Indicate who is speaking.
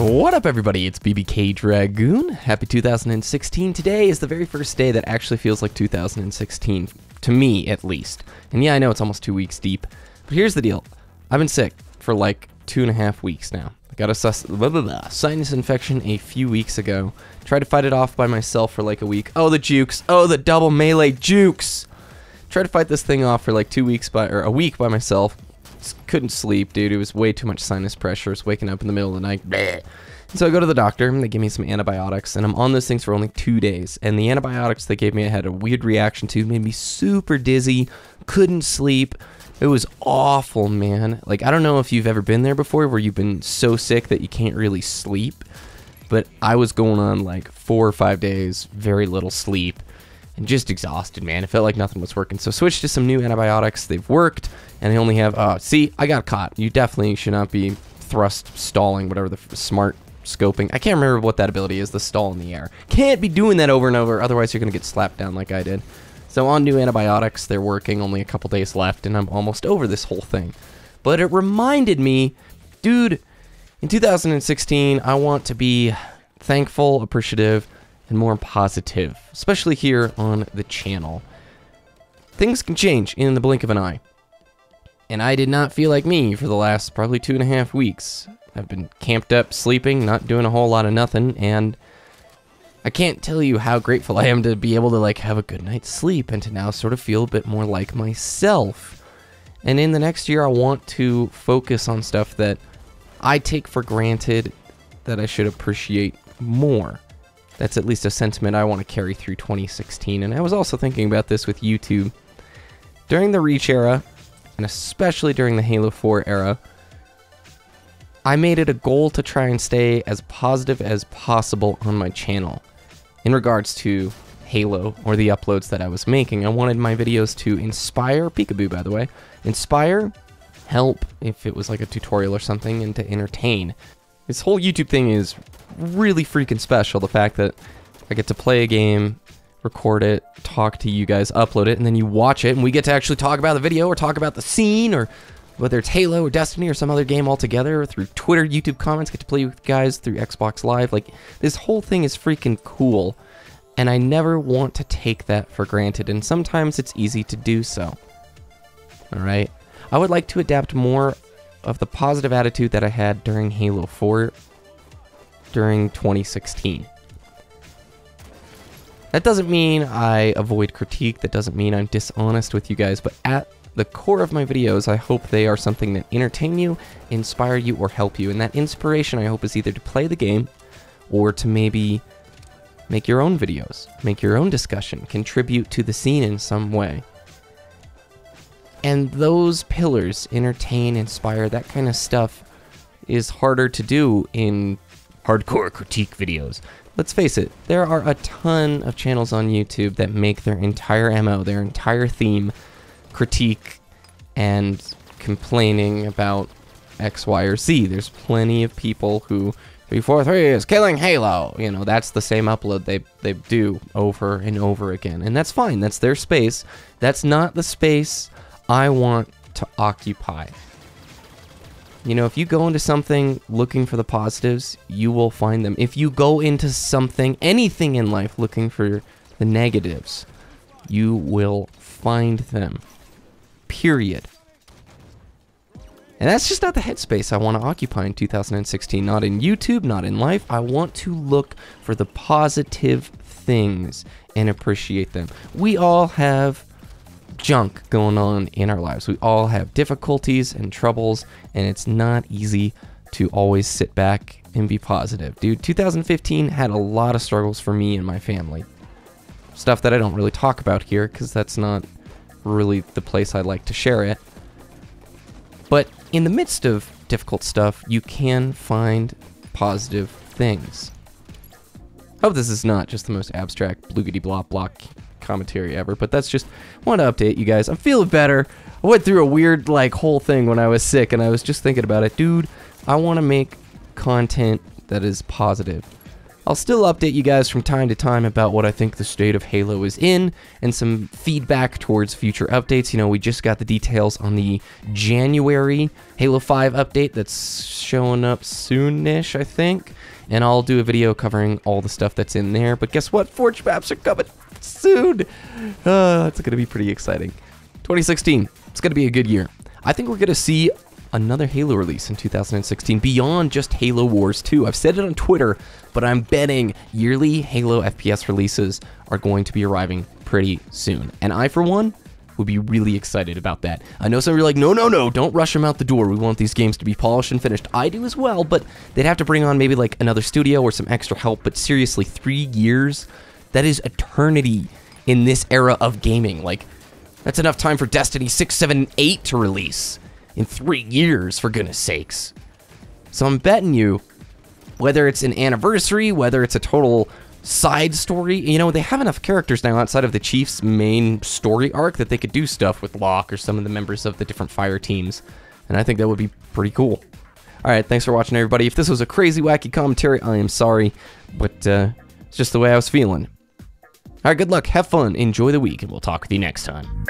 Speaker 1: What up, everybody? It's BBKDRAGOON. Happy 2016. Today is the very first day that actually feels like 2016, to me at least. And yeah, I know it's almost 2 weeks deep, but here's the deal. I've been sick for like 2.5 weeks now. I got a sinus infection a few weeks ago. Tried to fight it off by myself for like a week. Oh, the jukes. Oh, the double melee jukes. Tried to fight this thing off for like a week by myself. Couldn't sleep, dude. It was way too much sinus pressure. I was waking up in the middle of the night. Bleh. So I go to the doctor, and they give me some antibiotics, and I'm on those things for only 2 days. And the antibiotics they gave me, I had a weird reaction to. Made me super dizzy. Couldn't sleep. It was awful, man. Like, I don't know if you've ever been there before, where you've been so sick that you can't really sleep. But I was going on like 4 or 5 days, very little sleep, and just exhausted, man. It felt like nothing was working. So switched to some new antibiotics. They've worked, and they only have, see, I got caught. You definitely should not be thrust stalling, whatever the smart scoping. I can't remember what that ability is, the stall in the air. Can't be doing that over and over, otherwise you're going to get slapped down like I did. So on new antibiotics, they're working, only a couple days left, and I'm almost over this whole thing. But it reminded me, dude, in 2016, I want to be thankful, appreciative, and more positive, especially here on the channel. Things can change in the blink of an eye. And I did not feel like me for the last probably 2.5 weeks. I've been camped up, sleeping, not doing a whole lot of nothing, and I can't tell you how grateful I am to be able to like have a good night's sleep and to now sort of feel a bit more like myself. And in the next year, I want to focus on stuff that I take for granted that I should appreciate more. That's at least a sentiment I want to carry through 2016. And I was also thinking about this with YouTube. During the Reach era, and especially during the Halo 4 era, I made it a goal to try and stay as positive as possible on my channel. In regards to Halo, or the uploads that I was making, I wanted my videos to inspire, peekaboo by the way, inspire, help if it was like a tutorial or something, and to entertain. This whole YouTube thing is really freaking special, the fact that I get to play a game, record it, talk to you guys, upload it, and then you watch it, and we get to actually talk about the video, or talk about the scene, or whether it's Halo or Destiny or some other game altogether, or through Twitter, YouTube comments, get to play with guys through Xbox Live. Like, this whole thing is freaking cool, and I never want to take that for granted, and sometimes it's easy to do so. Alright? I would like to adapt more of the positive attitude that I had during Halo 4 during 2016. That doesn't mean I avoid critique, that doesn't mean I'm dishonest with you guys, but at the core of my videos, I hope they are something that entertain you, inspire you, or help you. And that inspiration, I hope, is either to play the game or to maybe make your own videos, make your own discussion, contribute to the scene in some way. And those pillars, entertain, inspire, that kind of stuff, is harder to do in hardcore critique videos. Let's face it, there are a ton of channels on YouTube that make their entire MO, their entire theme, critique and complaining about X, Y, or Z. There's plenty of people who 343 is killing Halo. You know, that's the same upload they do over and over again. And that's fine. That's their space. That's not the space I want to occupy. You know, if you go into something looking for the positives, you will find them. If you go into something, anything in life, looking for the negatives, you will find them. Period. And that's just not the headspace I want to occupy in 2016. Not in YouTube, not in life. I want to look for the positive things and appreciate them. We all have junk going on in our lives. We all have difficulties and troubles, and it's not easy to always sit back and be positive. Dude, 2015 had a lot of struggles for me and my family. Stuff that I don't really talk about here, because that's not really the place I like to share it. But in the midst of difficult stuff, you can find positive things. I hope this is not just the most abstract bloogity blah block commentary ever, but that's just, want to update you guys. I'm feeling better. I went through a weird like whole thing when I was sick, and I was just thinking about it. Dude, I want to make content that is positive. I'll still update you guys from time to time about what I think the state of Halo is in, and some feedback towards future updates. You know, we just got the details on the January Halo 5 update that's showing up soonish, I think. And I'll do a video covering all the stuff that's in there. But guess what? Forge maps are coming soon. It's going to be pretty exciting. 2016, it's going to be a good year. I think we're going to see another Halo release in 2016 beyond just Halo Wars 2. I've said it on Twitter, but I'm betting yearly Halo FPS releases are going to be arriving pretty soon. And I, for one, would be really excited about that. I know some of you are like, no, don't rush them out the door. We want these games to be polished and finished. I do as well, but they'd have to bring on maybe like another studio or some extra help. But seriously, 3 years, that is eternity in this era of gaming. Like, that's enough time for Destiny 6, 7, 8 to release. In 3 years, for goodness sakes. So I'm betting you, whether it's an anniversary, whether it's a total side story, you know, they have enough characters now outside of the Chief's main story arc that they could do stuff with Locke or some of the members of the different fire teams. And I think that would be pretty cool. Alright, thanks for watching, everybody. If this was a crazy, wacky commentary, I am sorry, but it's just the way I was feeling. Alright, good luck, have fun, enjoy the week, and we'll talk with you next time.